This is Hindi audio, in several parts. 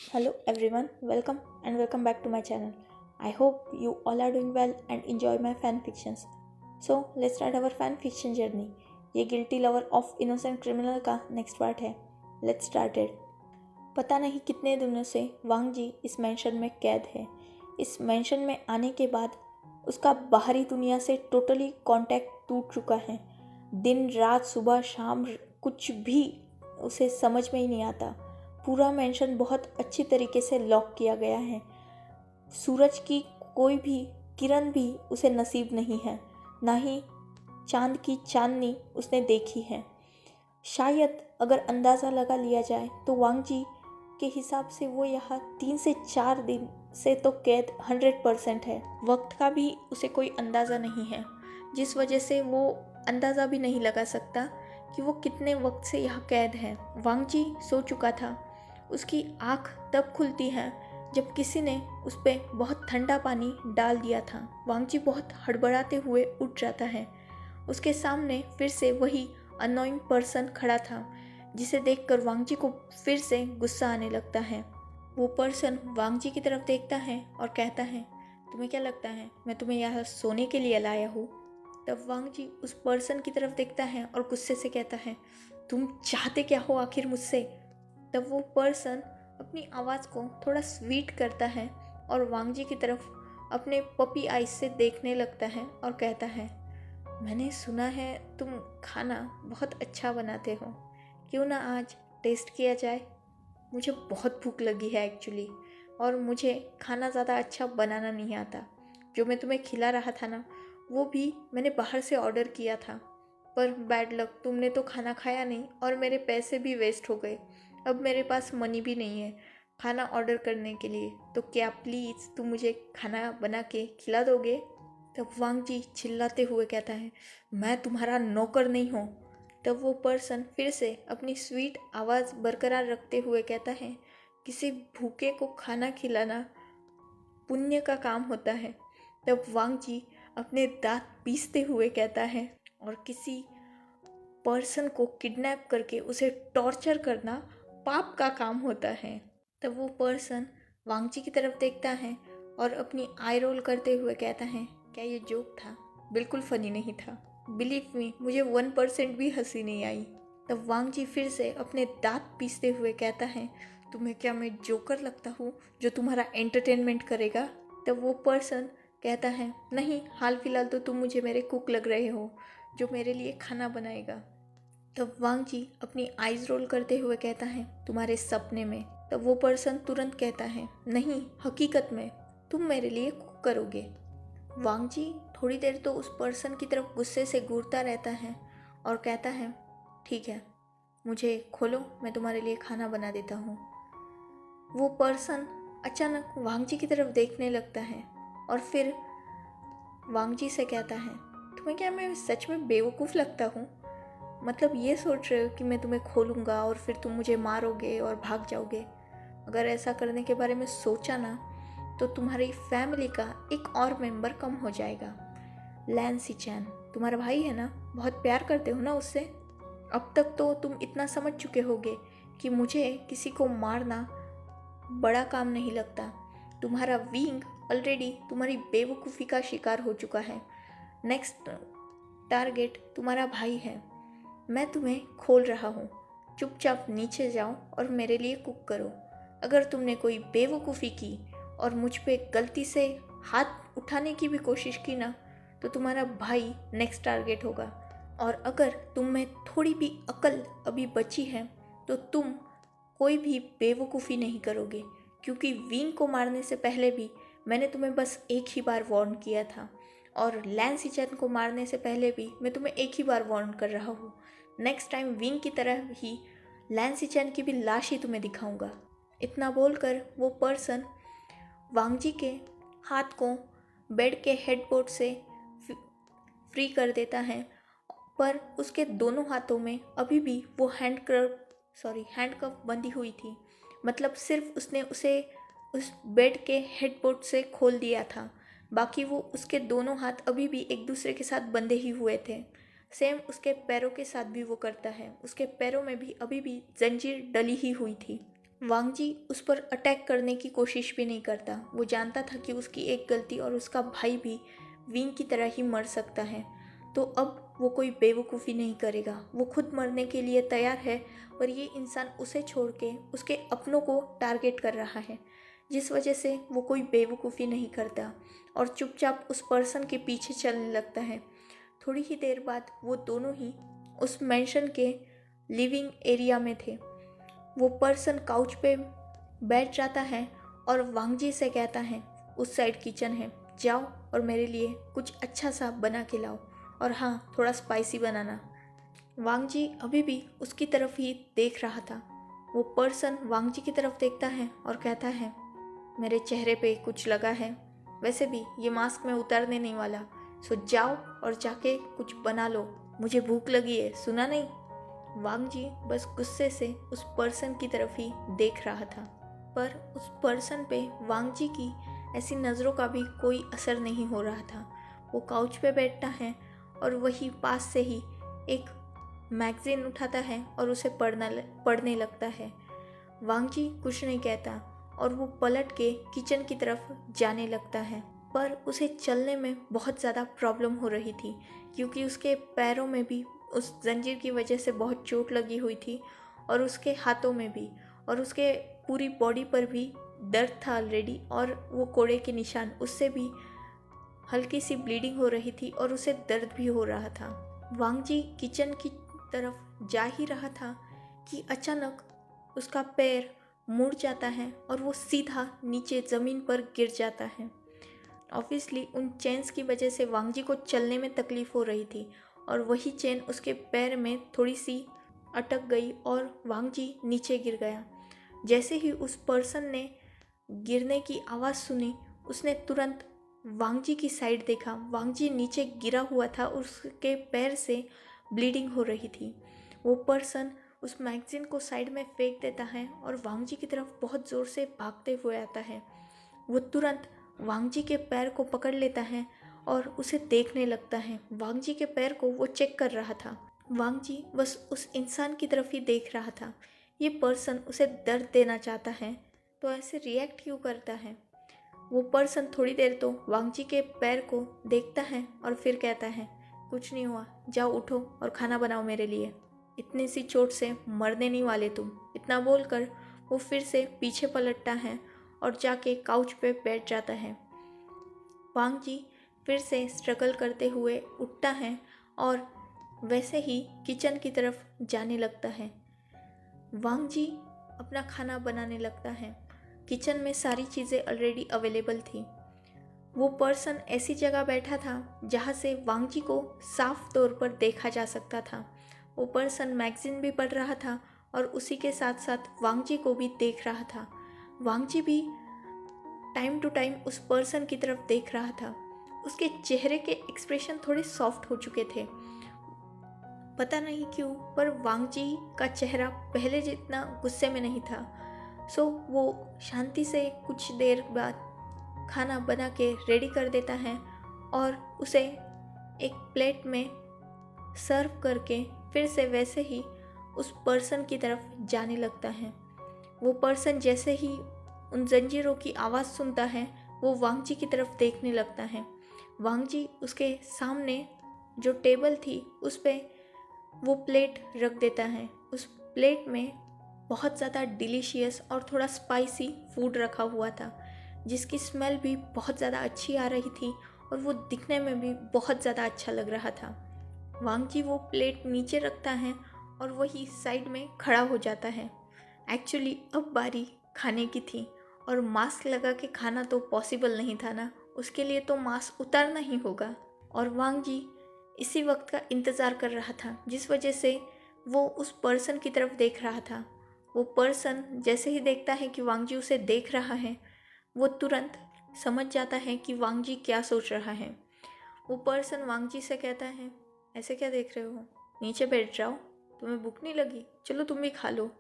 Hello everyone, welcome back to my channel. I hope you all are doing well and enjoy my fan fictions. So let's start our fan fiction journey. ये guilty lover of innocent criminal का नेक्स्ट पार्ट है. Let's started. पता नहीं कितने दिनों से वांग जी इस मेंशन में कैद है. इस मेंशन में आने के बाद उसका बाहरी दुनिया से टोटली कांटेक्ट टूट चुका है. दिन रात सुबह शाम कुछ भी उसे समझ में ही नहीं आता. पूरा मेंशन बहुत अच्छी तरीके से लॉक किया गया है. सूरज की कोई भी किरण भी उसे नसीब नहीं है, ना ही चांद की चांदनी उसने देखी है. शायद अगर अंदाज़ा लगा लिया जाए तो वांग जी के हिसाब से वो यहाँ 3 से 4 दिन से तो कैद 100% है. वक्त का भी उसे कोई अंदाज़ा नहीं है, जिस वजह से वो अंदाज़ा भी नहीं लगा सकता कि वो कितने वक्त से यहाँ कैद है. वांग जी सो चुका था. उसकी आँख तब खुलती है जब किसी ने उस पर बहुत ठंडा पानी डाल दिया था. वांग जी बहुत हड़बड़ाते हुए उठ जाता है. उसके सामने फिर से वही अननोइंग पर्सन खड़ा था, जिसे देखकर वांग जी को फिर से गुस्सा आने लगता है. वो पर्सन वांग जी की तरफ देखता है और कहता है, तुम्हें क्या लगता है मैं तुम्हें यहाँ सोने के लिए लाया हूँ? तब वांग जी उस पर्सन की तरफ देखता है और गुस्से से कहता है, तुम चाहते क्या हो आखिर मुझसे? तब वो पर्सन अपनी आवाज़ को थोड़ा स्वीट करता है और वांग जी की तरफ अपने पपी आइज से देखने लगता है और कहता है, मैंने सुना है तुम खाना बहुत अच्छा बनाते हो, क्यों ना आज टेस्ट किया जाए? मुझे बहुत भूख लगी है एक्चुअली, और मुझे खाना ज़्यादा अच्छा बनाना नहीं आता. जो मैं तुम्हें खिला रहा था ना, वो भी मैंने बाहर से ऑर्डर किया था, पर बैड लक तुमने तो खाना खाया नहीं और मेरे पैसे भी वेस्ट हो गए. अब मेरे पास मनी भी नहीं है खाना ऑर्डर करने के लिए, तो क्या प्लीज़ तुम मुझे खाना बना के खिला दोगे? तब वांग जी चिल्लाते हुए कहता है, मैं तुम्हारा नौकर नहीं हूँ. तब वो पर्सन फिर से अपनी स्वीट आवाज़ बरकरार रखते हुए कहता है, किसी भूखे को खाना खिलाना पुण्य का काम होता है. तब वांग जी अपने दांत पीसते हुए कहता है, और किसी पर्सन को किडनैप करके उसे टॉर्चर करना पाप का काम होता है. तब वो पर्सन वांग जी की तरफ देखता है और अपनी आई रोल करते हुए कहता है, क्या ये जोक था? बिल्कुल फनी नहीं था. बिलीव मी, मुझे 1% भी हंसी नहीं आई. तब वांग जी फिर से अपने दांत पीसते हुए कहता है, तुम्हें क्या मैं जोकर लगता हूँ जो तुम्हारा एंटरटेनमेंट करेगा? तब वो पर्सन कहता है, नहीं, हाल फिलहाल तो तुम मुझे मेरे कुक लग रहे हो जो मेरे लिए खाना बनाएगा. तब वांग जी अपनी आइज़ रोल करते हुए कहता है, तुम्हारे सपने में. तब वो पर्सन तुरंत कहता है, नहीं, हकीकत में तुम मेरे लिए कुक करोगे. वांग जी थोड़ी देर तो उस पर्सन की तरफ गुस्से से घूरता रहता है और कहता है, ठीक है, मुझे खोलो, मैं तुम्हारे लिए खाना बना देता हूँ. वो पर्सन अचानक वांग जी की तरफ देखने लगता है और फिर वांग जी से कहता है, तुम्हें क्या मैं सच में बेवकूफ़ लगता हूँ? मतलब ये सोच रहे हो कि मैं तुम्हें खोलूँगा और फिर तुम मुझे मारोगे और भाग जाओगे? अगर ऐसा करने के बारे में सोचा ना, तो तुम्हारी फैमिली का एक और मेंबर कम हो जाएगा. लैन सिचैन तुम्हारा भाई है ना, बहुत प्यार करते हो ना उससे. अब तक तो तुम इतना समझ चुके होगे कि मुझे किसी को मारना बड़ा काम नहीं लगता. तुम्हारा विंग ऑलरेडी तुम्हारी बेवकूफ़ी का शिकार हो चुका है. नेक्स्ट टारगेट तुम्हारा भाई है. मैं तुम्हें खोल रहा हूँ. चुपचाप नीचे जाओ और मेरे लिए कुक करो. अगर तुमने कोई बेवकूफ़ी की और मुझ पे गलती से हाथ उठाने की भी कोशिश की ना, तो तुम्हारा भाई नेक्स्ट टारगेट होगा. और अगर तुम में थोड़ी भी अकल अभी बची है, तो तुम कोई भी बेवकूफ़ी नहीं करोगे, क्योंकि विंग को मारने से पहले भी मैंने तुम्हें बस एक ही बार वार्न किया था, और लैन सिचैन को मारने से पहले भी मैं तुम्हें एक ही बार वार्न कर रहा हूँ. नेक्स्ट टाइम विंग की तरह ही लैन सिचैन की भी लाश ही तुम्हें दिखाऊंगा. इतना बोलकर वो पर्सन वांग जी के हाथ को बेड के हेडबोर्ड से फ्री कर देता है, पर उसके दोनों हाथों में अभी भी वो हैंडकफ बंधी हुई थी. मतलब सिर्फ उसने उसे उस बेड के हेडबोर्ड से खोल दिया था, बाकी वो उसके दोनों हाथ अभी भी एक दूसरे के साथ बंधे ही हुए थे. सेम उसके पैरों के साथ भी वो करता है. उसके पैरों में भी अभी भी जंजीर डली ही हुई थी. वांग जी उस पर अटैक करने की कोशिश भी नहीं करता। वो जानता था कि उसकी एक गलती और उसका भाई भी विंग की तरह ही मर सकता है, तो अब वो कोई बेवकूफ़ी नहीं करेगा। वो खुद मरने के लिए तैयार है, पर ये इंसान उसे छोड़ के उसके अपनों को टारगेट कर रहा है, जिस वजह से वो कोई बेवकूफ़ी नहीं करता और चुपचाप उस पर्सन के पीछे चलने लगता है। थोड़ी ही देर बाद वो दोनों ही उस मेंशन के लिविंग एरिया में थे। वो पर्सन काउच पे बैठ जाता है और वांग जी से कहता है, उस साइड किचन है, जाओ और मेरे लिए कुछ अच्छा सा बना के लाओ, और हाँ, थोड़ा स्पाइसी बनाना। वांग जी अभी भी उसकी तरफ ही देख रहा था। वो पर्सन वांग जी की तरफ देखता है और कहता है, मेरे चेहरे पे कुछ लगा है, वैसे भी ये मास्क मैं उतारने नहीं वाला, सो जाओ और जाके कुछ बना लो, मुझे भूख लगी है, सुना नहीं। वांग जी बस गुस्से से उस पर्सन की तरफ ही देख रहा था, पर उस पर्सन पे वांग जी की ऐसी नज़रों का भी कोई असर नहीं हो रहा था। वो काउच पे बैठता है और वही पास से ही एक मैगज़ीन उठाता है और उसे पढ़ने लगता है। वांग जी कुछ नहीं कहता और वो पलट के किचन की तरफ जाने लगता है, पर उसे चलने में बहुत ज़्यादा प्रॉब्लम हो रही थी, क्योंकि उसके पैरों में भी उस जंजीर की वजह से बहुत चोट लगी हुई थी, और उसके हाथों में भी, और उसके पूरी बॉडी पर भी दर्द था ऑलरेडी, और वो कोड़े के निशान, उससे भी हल्की सी ब्लीडिंग हो रही थी और उसे दर्द भी हो रहा था। वांग जी किचन की तरफ जा ही रहा था कि अचानक उसका पैर मुड़ जाता है और वो सीधा नीचे ज़मीन पर गिर जाता है। ऑब्वियसली उन चेन्स की वजह से वांग जी को चलने में तकलीफ़ हो रही थी, और वही चेन उसके पैर में थोड़ी सी अटक गई और वांग जी नीचे गिर गया। जैसे ही उस पर्सन ने गिरने की आवाज़ सुनी, उसने तुरंत वांग जी की साइड देखा। वांग जी नीचे गिरा हुआ था और उसके पैर से ब्लीडिंग हो रही थी। वो पर्सन उस मैगज़ीन को साइड में फेंक देता है और वांग जी की तरफ बहुत ज़ोर से भागते हुए आता है। वो तुरंत वांग जी के पैर को पकड़ लेता है और उसे देखने लगता है। वांग जी के पैर को वो चेक कर रहा था। वांग जी बस उस इंसान की तरफ ही देख रहा था। ये पर्सन उसे दर्द देना चाहता है, तो ऐसे रिएक्ट क्यों करता है। वो पर्सन थोड़ी देर तो वांग जी के पैर को देखता है और फिर कहता है, कुछ नहीं हुआ, जाओ उठो और खाना बनाओ मेरे लिए, इतनी सी चोट से मरने नहीं वाले तुम। इतना बोलकर वो फिर से पीछे पलटता है और जाके काउच पे बैठ जाता है। वांग जी फिर से स्ट्रगल करते हुए उठता है और वैसे ही किचन की तरफ जाने लगता है। वांग जी अपना खाना बनाने लगता है। किचन में सारी चीज़ें ऑलरेडी अवेलेबल थी। वो पर्सन ऐसी जगह बैठा था जहाँ से वांग जी को साफ तौर पर देखा जा सकता था। वो पर्सन मैगज़ीन भी पढ़ रहा था और उसी के साथ साथ वांग जी को भी देख रहा था। वांग जी भी टाइम टू टाइम उस पर्सन की तरफ देख रहा था। उसके चेहरे के एक्सप्रेशन थोड़े सॉफ्ट हो चुके थे, पता नहीं क्यों, पर वांग जी का चेहरा पहले जितना गुस्से में नहीं था। सो वो शांति से कुछ देर बाद खाना बना के रेडी कर देता है और उसे एक प्लेट में सर्व करके फिर से वैसे ही उस पर्सन की तरफ जाने लगता है। वो पर्सन जैसे ही उन जंजीरों की आवाज़ सुनता है, वो वांग जी की तरफ देखने लगता है। वांग जी उसके सामने जो टेबल थी उस पर वो प्लेट रख देता है। उस प्लेट में बहुत ज़्यादा डिलीशियस और थोड़ा स्पाइसी फूड रखा हुआ था, जिसकी स्मेल भी बहुत ज़्यादा अच्छी आ रही थी और वो दिखने में भी बहुत ज़्यादा अच्छा लग रहा था। वांग जी वो प्लेट नीचे रखता है और वही साइड में खड़ा हो जाता है। एक्चुअली अब बारी खाने की थी और मास्क लगा के खाना तो पॉसिबल नहीं था ना, उसके लिए तो मास्क उतारना ही होगा। और वांग जी इसी वक्त का इंतज़ार कर रहा था, जिस वजह से वो उस पर्सन की तरफ देख रहा था। वो पर्सन जैसे ही देखता है कि वांग जी उसे देख रहा है, वो तुरंत समझ जाता है कि वांग जी क्या सोच रहा है। वो पर्सन वांग जी से कहता है, ऐसे क्या देख रहे हो, नीचे बैठ जाओ, तुम्हें भूख नहीं लगी, चलो तुम भी खा लो।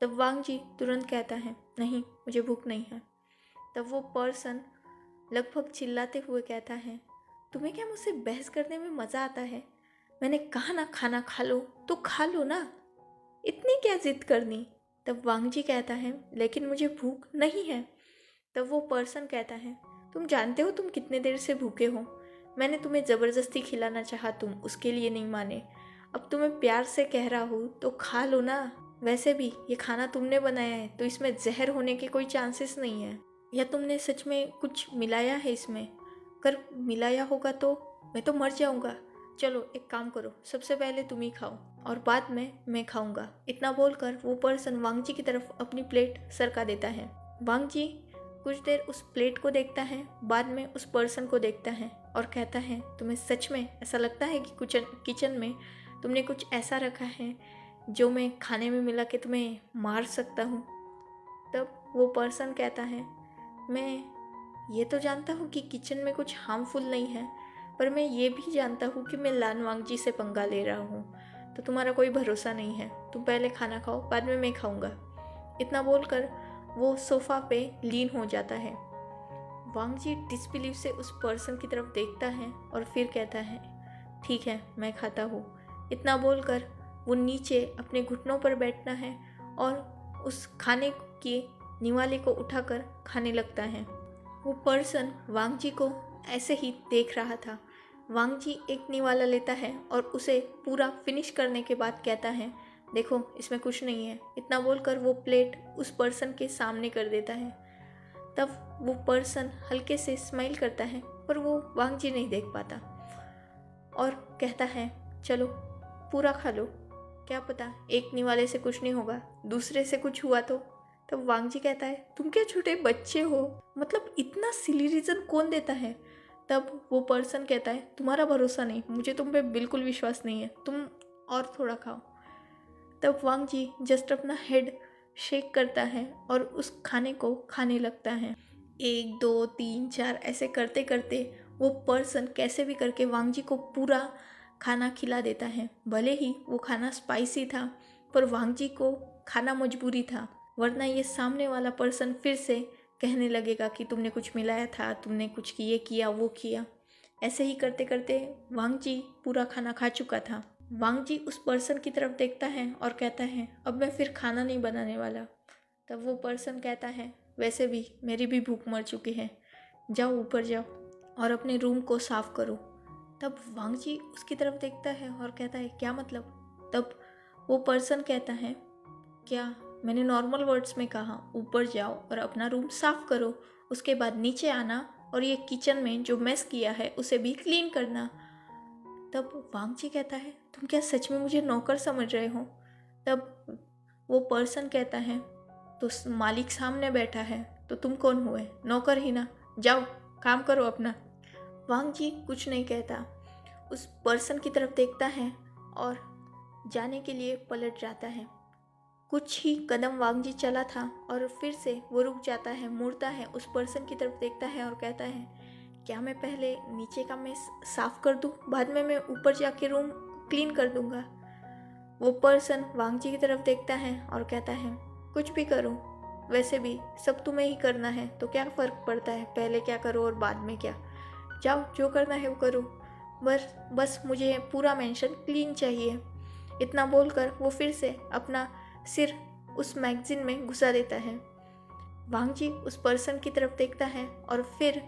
तब वांग जी तुरंत कहता है, नहीं मुझे भूख नहीं है। तब वो पर्सन लगभग चिल्लाते हुए कहता है, तुम्हें क्या मुझसे बहस करने में मज़ा आता है? मैंने कहा ना खाना खा लो तो खा लो ना, इतनी क्या जिद करनी। तब वांग जी कहता है लेकिन मुझे भूख नहीं है। तब वो पर्सन कहता है तुम जानते हो तुम कितने देर से भूखे हो। मैंने तुम्हें ज़बरदस्ती खिलाना चाहा, तुम उसके लिए नहीं माने। अब तुम्हें प्यार से कह रहा हूँ तो खा लो ना। वैसे भी ये खाना तुमने बनाया है तो इसमें जहर होने के कोई चांसेस नहीं है। या तुमने सच में कुछ मिलाया है इसमें? अगर मिलाया होगा तो मैं तो मर जाऊंगा। चलो एक काम करो, सबसे पहले तुम ही खाओ और बाद में मैं खाऊंगा। इतना बोलकर वो पर्सन वांग जी की तरफ अपनी प्लेट सरका देता है। वांग जी कुछ देर उस प्लेट को देखता है, बाद में उस पर्सन को देखता है और कहता है तुम्हें सच में ऐसा लगता है कि किचन में तुमने कुछ ऐसा रखा है जो मैं खाने में मिला के तुम्हें मार सकता हूँ? तब वो पर्सन कहता है मैं ये तो जानता हूँ कि किचन में कुछ हार्मफुल नहीं है, पर मैं ये भी जानता हूँ कि मैं लान वांग जी से पंगा ले रहा हूँ, तो तुम्हारा कोई भरोसा नहीं है। तुम पहले खाना खाओ, बाद में मैं खाऊंगा। इतना बोलकर वो सोफ़ा पे लीन हो जाता है। वांग जी डिसबिलीव से उस पर्सन की तरफ देखता है और फिर कहता है ठीक है मैं खाता हूँ। इतना बोलकर वो नीचे अपने घुटनों पर बैठता है और उस खाने के निवाले को उठाकर खाने लगता है। वो पर्सन वांग जी को ऐसे ही देख रहा था। वांग जी एक निवाला लेता है और उसे पूरा फिनिश करने के बाद कहता है देखो इसमें कुछ नहीं है। इतना बोलकर वो प्लेट उस पर्सन के सामने कर देता है। तब वो पर्सन हल्के से स्माइल करता है पर वो वांग जी नहीं देख पाता और कहता है चलो पूरा खा लो, क्या पता एक निवाले से कुछ नहीं होगा, दूसरे से कुछ हुआ तो। तब वांग जी कहता है तुम क्या छोटे बच्चे हो, मतलब इतना सिली रीज़न कौन देता है? तब वो पर्सन कहता है तुम्हारा भरोसा नहीं, मुझे तुम पे बिल्कुल विश्वास नहीं है, तुम और थोड़ा खाओ। तब वांग जी जस्ट अपना हेड शेक करता है और उस खाने को खाने लगता है। 1 2 3 4 ऐसे करते करते वो पर्सन कैसे भी करके वांग जी को पूरा खाना खिला देता है। भले ही वो खाना स्पाइसी था पर वांग जी को खाना मजबूरी था, वरना ये सामने वाला पर्सन फिर से कहने लगेगा कि तुमने कुछ मिलाया था, तुमने कुछ ये किया वो किया। ऐसे ही करते करते वांग जी पूरा खाना खा चुका था। वांग जी उस पर्सन की तरफ देखता है और कहता है अब मैं फिर खाना नहीं बनाने वाला। तब वो पर्सन कहता है वैसे भी मेरी भी भूख मर चुकी है, जाओ ऊपर जाओ और अपने रूम को साफ करो। तब वांग जी उसकी तरफ देखता है और कहता है क्या मतलब? तब वो पर्सन कहता है क्या मैंने नॉर्मल वर्ड्स में कहा, ऊपर जाओ और अपना रूम साफ करो, उसके बाद नीचे आना और ये किचन में जो मेस किया है उसे भी क्लीन करना। तब वांग जी कहता है तुम क्या सच में मुझे नौकर समझ रहे हो? तब वो पर्सन कहता है तो मालिक सामने बैठा है तो तुम कौन हुए? नौकर ही ना, जाओ काम करो अपना। वांग जी कुछ नहीं कहता, उस पर्सन की तरफ देखता है और जाने के लिए पलट जाता है। कुछ ही कदम वांग जी चला था और फिर से वो रुक जाता है, मुड़ता है, उस पर्सन की तरफ देखता है और कहता है क्या मैं पहले नीचे का मेस साफ कर दूं, बाद में मैं ऊपर जाके रूम क्लीन कर दूंगा। वो पर्सन वांग जी की तरफ देखता है और कहता है कुछ भी करो, वैसे भी सब तुम्हें ही करना है तो क्या फ़र्क पड़ता है पहले क्या करो और बाद में क्या। जाओ जो करना है वो करो, बस मुझे पूरा मेंशन क्लीन चाहिए। इतना बोलकर वो फिर से अपना सिर उस मैगजीन में घुसा देता है। वांग जी उस पर्सन की तरफ देखता है और फिर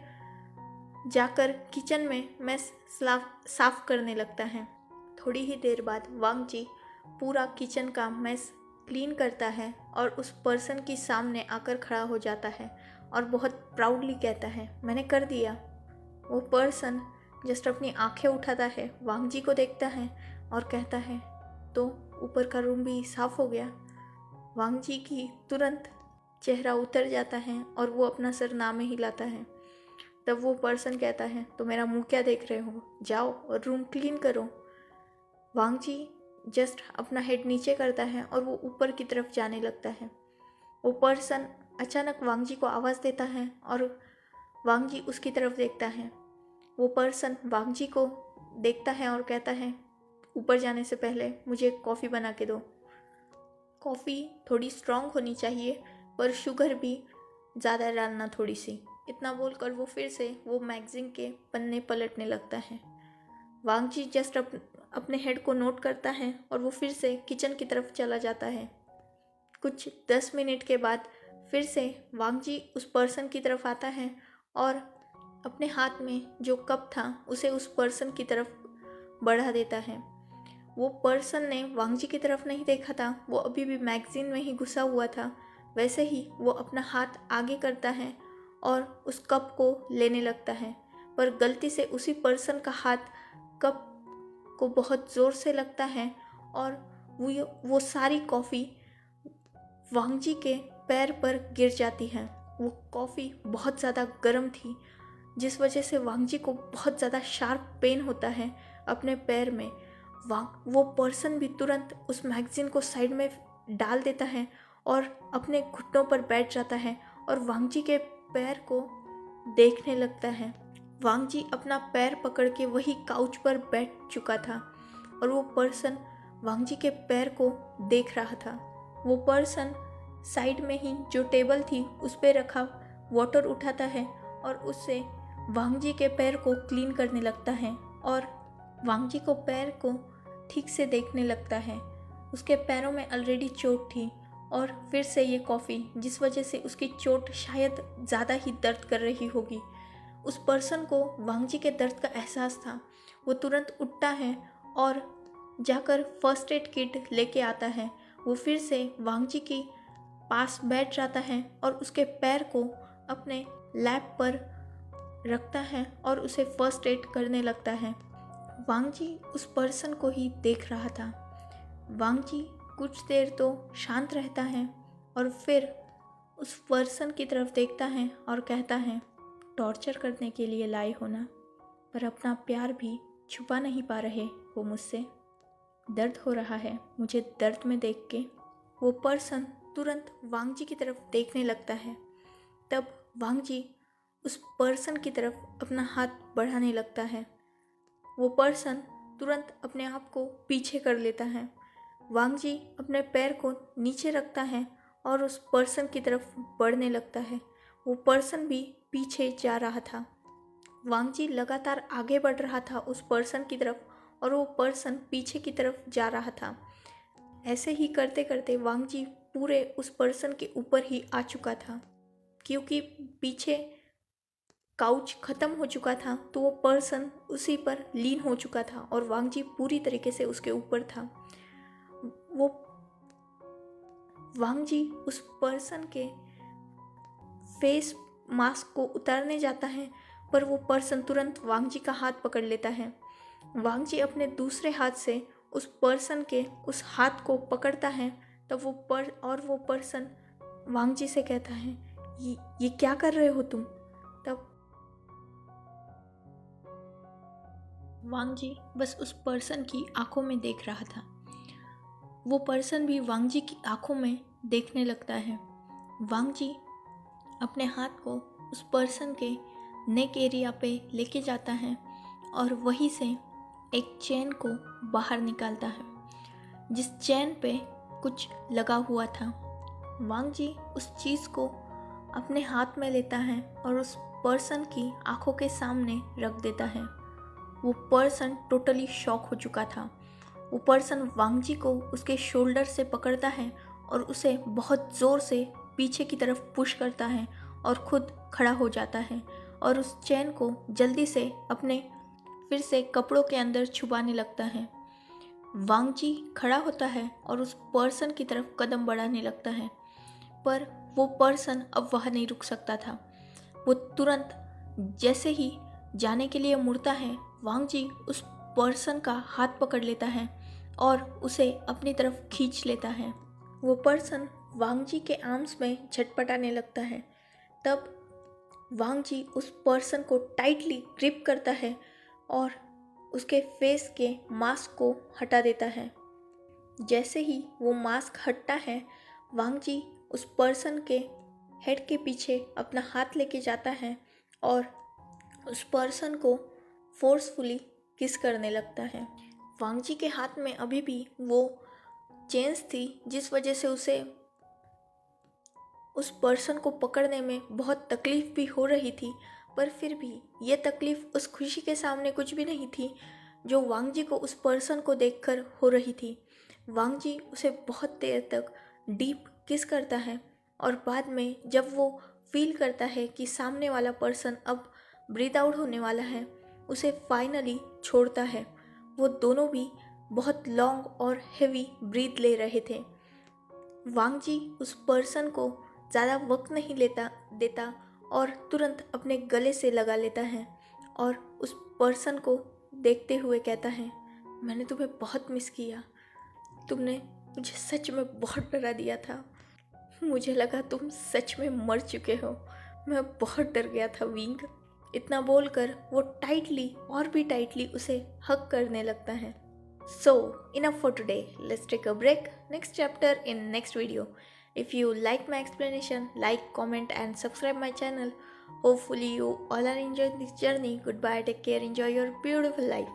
जाकर किचन में मैस साफ करने लगता है। थोड़ी ही देर बाद वांग जी पूरा किचन का मैस क्लीन करता है और उस पर्सन के सामने आकर खड़ा हो जाता है और बहुत प्राउडली कहता है मैंने कर दिया। वो पर्सन जस्ट अपनी आंखें उठाता है, वांग जी को देखता है और कहता है तो ऊपर का रूम भी साफ हो गया। वांग जी की तुरंत चेहरा उतर जाता है और वो अपना सर ना में हिलाता है। तब वो पर्सन कहता है तो मेरा मुंह क्या देख रहे हो, जाओ और रूम क्लीन करो। वांग जी जस्ट अपना हेड नीचे करता है और वो ऊपर की तरफ जाने लगता है। वो पर्सन अचानक वांग जी को आवाज़ देता है और वांग जी उसकी तरफ देखता है। वो पर्सन वांग जी को देखता है और कहता है ऊपर जाने से पहले मुझे कॉफ़ी बना के दो। कॉफ़ी थोड़ी स्ट्रॉन्ग होनी चाहिए पर शुगर भी ज़्यादा डालना थोड़ी सी। इतना बोलकर वो फिर से वो मैगज़ीन के पन्ने पलटने लगता है। वांग जी जस्ट अपने हेड को नोट करता है और वो फिर से किचन की तरफ चला जाता है। कुछ 10 मिनट के बाद फिर से वांग जी उस पर्सन की तरफ आता है और अपने हाथ में जो कप था उसे उस पर्सन की तरफ बढ़ा देता है। वो पर्सन ने वांग जी की तरफ नहीं देखा था, वो अभी भी मैगजीन में ही घुसा हुआ था। वैसे ही वो अपना हाथ आगे करता है और उस कप को लेने लगता है, पर गलती से उसी पर्सन का हाथ कप को बहुत ज़ोर से लगता है और वो सारी कॉफ़ी वांग जी के पैर पर गिर जाती है। वो कॉफ़ी बहुत ज़्यादा गर्म थी, जिस वजह से वांग जी को बहुत ज़्यादा शार्प पेन होता है अपने पैर में। वो पर्सन भी तुरंत उस मैगज़ीन को साइड में डाल देता है और अपने घुटनों पर बैठ जाता है और वांग जी के पैर को देखने लगता है। वांग जी अपना पैर पकड़ के वही काउच पर बैठ चुका था और वो पर्सन वांग जी के पैर को देख रहा था। वो पर्सन साइड में ही जो टेबल थी उस पर रखा वाटर उठाता है और उससे वांग जी के पैर को क्लीन करने लगता है और वांग जी को पैर को ठीक से देखने लगता है। उसके पैरों में ऑलरेडी चोट थी और फिर से ये कॉफ़ी, जिस वजह से उसकी चोट शायद ज़्यादा ही दर्द कर रही होगी। उस पर्सन को वांग जी के दर्द का एहसास था। वो तुरंत उठता है और जाकर फर्स्ट एड किट लेके आता है। वो फिर से वांग जी के पास बैठ जाता है और उसके पैर को अपने लैप पर रखता है और उसे फर्स्ट एड करने लगता है। वांग जी उस पर्सन को ही देख रहा था। वांग जी कुछ देर तो शांत रहता है और फिर उस पर्सन की तरफ देखता है और कहता है, टॉर्चर करने के लिए लाए हो ना, पर अपना प्यार भी छुपा नहीं पा रहे हो मुझसे। दर्द हो रहा है मुझे दर्द में देख के। वो पर्सन तुरंत वांग जी की तरफ देखने लगता है। तब वांग जी उस पर्सन की तरफ अपना हाथ बढ़ाने लगता है। वो पर्सन तुरंत अपने आप को पीछे कर लेता है। वांग जी अपने पैर को नीचे रखता है और उस पर्सन की तरफ बढ़ने लगता है। वो पर्सन भी पीछे जा रहा था। वांग जी लगातार आगे बढ़ रहा था उस पर्सन की तरफ और वो पर्सन पीछे की तरफ जा रहा था। ऐसे ही करते करते वांग जी पूरे उस पर्सन के ऊपर ही आ चुका था। क्योंकि पीछे काउच ख़त्म हो चुका था तो वो पर्सन उसी पर लीन हो चुका था और वांग जी पूरी तरीके से उसके ऊपर था। वो वांग जी उस पर्सन के फेस मास्क को उतारने जाता है, पर वो पर्सन तुरंत वांग जी का हाथ पकड़ लेता है। वांग जी अपने दूसरे हाथ से उस पर्सन के उस हाथ को पकड़ता है। तब वो पर्सन वांग जी से कहता है, ये क्या कर रहे हो तुम? तब वांग जी बस उस पर्सन की आंखों में देख रहा था। वो पर्सन भी वांग जी की आंखों में देखने लगता है। वांग जी अपने हाथ को उस पर्सन के नेक एरिया पे लेके जाता है और वहीं से एक चेन को बाहर निकालता है, जिस चेन पे कुछ लगा हुआ था। वांग जी उस चीज़ को अपने हाथ में लेता है और उस पर्सन की आंखों के सामने रख देता है। वो पर्सन टोटली शॉक हो चुका था। वो पर्सन वांग जी को उसके शोल्डर से पकड़ता है और उसे बहुत ज़ोर से पीछे की तरफ पुश करता है और खुद खड़ा हो जाता है और उस चेन को जल्दी से अपने फिर से कपड़ों के अंदर छुपाने लगता है। वांग जी खड़ा होता है और उस पर्सन की तरफ कदम बढ़ाने लगता है, पर वो पर्सन अब वहाँ नहीं रुक सकता था। वो तुरंत जैसे ही जाने के लिए मुड़ता है, वांग जी उस पर्सन का हाथ पकड़ लेता है और उसे अपनी तरफ खींच लेता है। वो पर्सन वांग जी के आर्म्स में झटपटाने लगता है। तब वांग जी उस पर्सन को टाइटली ग्रिप करता है और उसके फेस के मास्क को हटा देता है। जैसे ही वो मास्क हटता है, वांग जी उस पर्सन के हेड के पीछे अपना हाथ लेके जाता है और उस पर्सन को फोर्सफुली किस करने लगता है। वांग जी के हाथ में अभी भी वो चेन्स थी, जिस वजह से उसे उस पर्सन को पकड़ने में बहुत तकलीफ़ भी हो रही थी, पर फिर भी ये तकलीफ़ उस खुशी के सामने कुछ भी नहीं थी जो वांग जी को उस पर्सन को देखकर हो रही थी। वांग जी उसे बहुत देर तक डीप किस करता है और बाद में जब वो फील करता है कि सामने वाला पर्सन अब ब्रीथ आउट होने वाला है, उसे फाइनली छोड़ता है। वो दोनों भी बहुत लॉन्ग और हेवी ब्रीथ ले रहे थे। वांग जी उस पर्सन को ज़्यादा वक्त नहीं देता और तुरंत अपने गले से लगा लेता है और उस पर्सन को देखते हुए कहता है, मैंने तुम्हें बहुत मिस किया। तुमने मुझे सच में बहुत डरा दिया था। मुझे लगा तुम सच में मर चुके हो। मैं बहुत डर गया था विंग। इतना बोलकर वो टाइटली और भी टाइटली उसे हग करने लगता है। So, enough for today. Let's take a break. Next chapter in next video. If you like my explanation, like, comment and subscribe my channel. Hopefully you all are enjoying this journey. Goodbye, take care, enjoy your beautiful life.